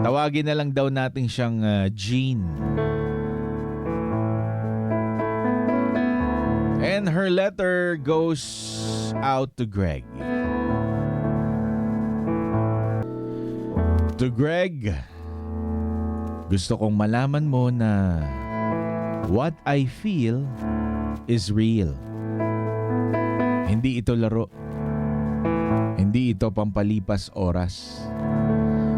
Tawagin na lang daw natin siyang Jean. And her letter goes out to Greg. To Greg, gusto kong malaman mo na what I feel is real. Hindi ito laro. Hindi ito pampalipas oras.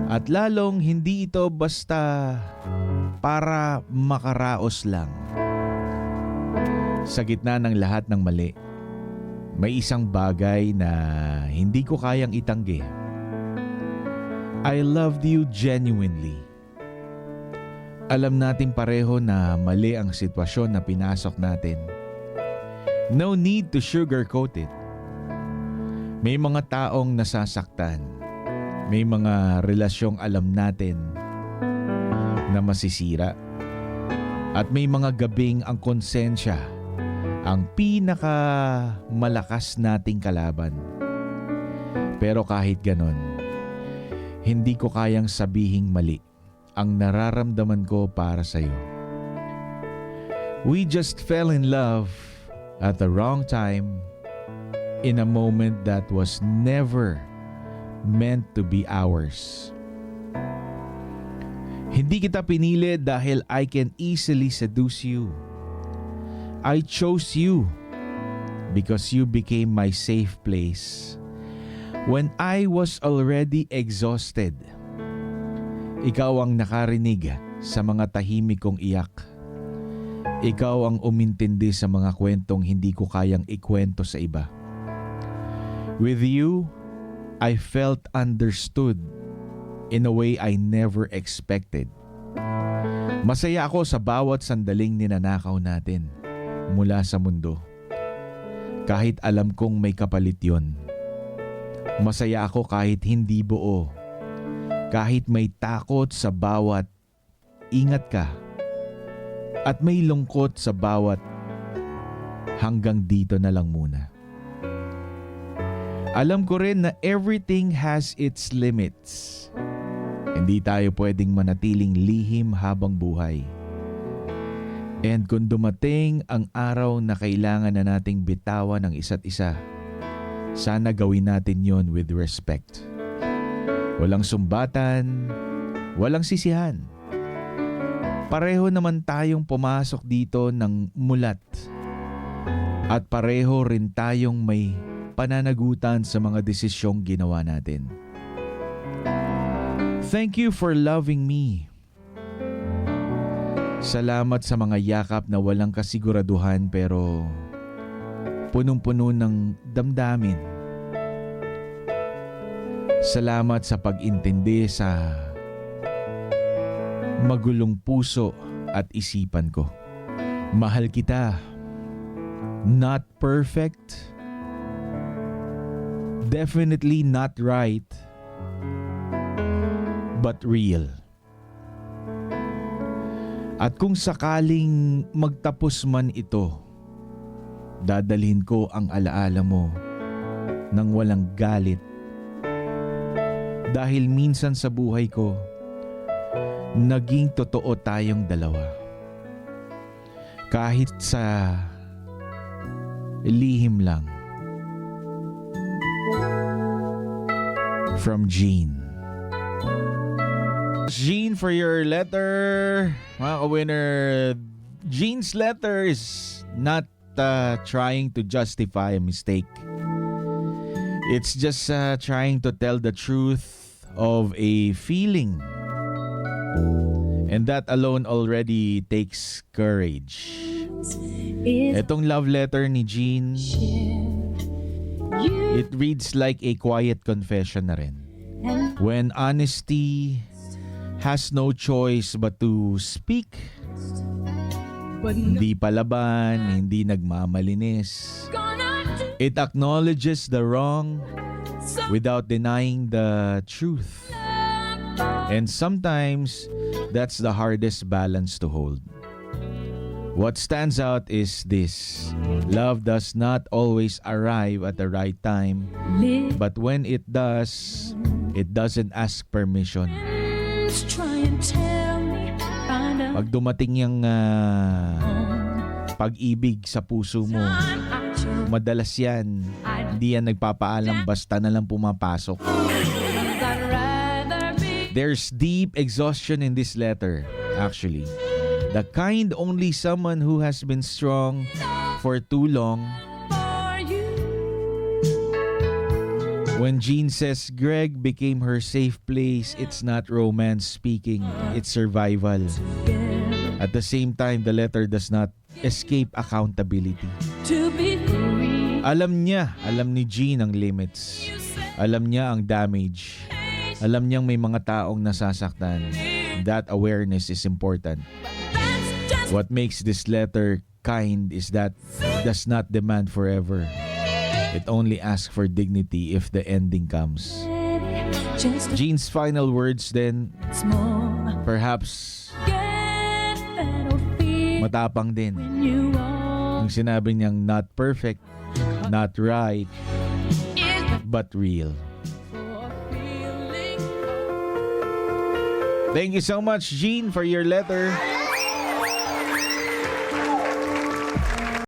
At lalong hindi ito basta para makaraos lang. Sa gitna ng lahat ng mali, may isang bagay na hindi ko kayang itanggi. I loved you genuinely. Alam nating pareho na mali ang sitwasyon na pinasok natin. No need to sugarcoat it. May mga taong nasasaktan. May mga relasyong alam natin na masisira. At may mga gabing ang konsensya ang pinakamalakas nating kalaban. Pero kahit ganon, hindi ko kayang sabihing mali ang nararamdaman ko para sa'yo. We just fell in love at the wrong time in a moment that was never meant to be ours. Hindi kita pinili dahil I can easily seduce you. I chose you because you became my safe place when I was already exhausted. Ikaw ang nakarinig sa mga tahimik kong iyak. Ikaw ang umintindi sa mga kwentong hindi ko kayang ikwento sa iba. With you, I felt understood in a way I never expected. Masaya ako sa bawat sandaling ninanakaw natin mula sa mundo. Kahit alam kong may kapalit yon. Masaya ako kahit hindi buo. Kahit may takot sa bawat ingat ka. At may lungkot sa bawat hanggang dito na lang muna. Alam ko rin na everything has its limits. Hindi tayo pwedeng manatiling lihim habang buhay. And kung dumating ang araw na kailangan na nating bitawan ang isa't isa, sana gawin natin yon with respect. Walang sumbatan, walang sisihan. Pareho naman tayong pumasok dito ng mulat. At pareho rin tayong may pananagutan sa mga desisyong ginawa natin. Thank you for loving me. Salamat sa mga yakap na walang kasiguraduhan pero punong-puno ng damdamin. Salamat sa pag-intindi sa magulong puso at isipan ko. Mahal kita. Not perfect. Definitely not right, but real. At kung sakaling magtapos man ito, dadalhin ko ang alaala mo nang walang galit. Dahil minsan sa buhay ko, naging totoo tayong dalawa. Kahit sa lihim lang. From Jean. Jean, for your letter. Mga ka-winner, Jean's letter is not trying to justify a mistake. It's just trying to tell the truth of a feeling. And that alone already takes courage. Etong love letter ni Jean, it reads like a quiet confession na rin. When honesty has no choice but to speak. Hindi palaban, hindi nagmamalinis. It acknowledges the wrong without denying the truth. And sometimes, that's the hardest balance to hold. What stands out is this: love does not always arrive at the right time, but when it does, it doesn't ask permission. use try and tell me find out Pag dumating yung pag-ibig sa puso mo, I chose madalas yan, hindi yan nagpapaalam, basta na lang pumapasok. I'd rather be There's deep exhaustion in this letter, actually. The kind only someone who has been strong for too long. for you. When Jean says Greg became her safe place, it's not romance speaking, it's survival. At the same time, the letter does not escape accountability. To be free. Alam ni Jean ang limits. Alam niya ang damage. Alam niyang may mga taong nasasaktan. That awareness is important. That's just What makes this letter kind is that it does not demand forever. It only asks for dignity if the ending comes. just a Jean's final words then, small. perhaps Get that old feeling matapang din. when you walk. Yung sinabi niyang not perfect, not right, Is but real. for feeling Thank you so much, Jean, for your letter.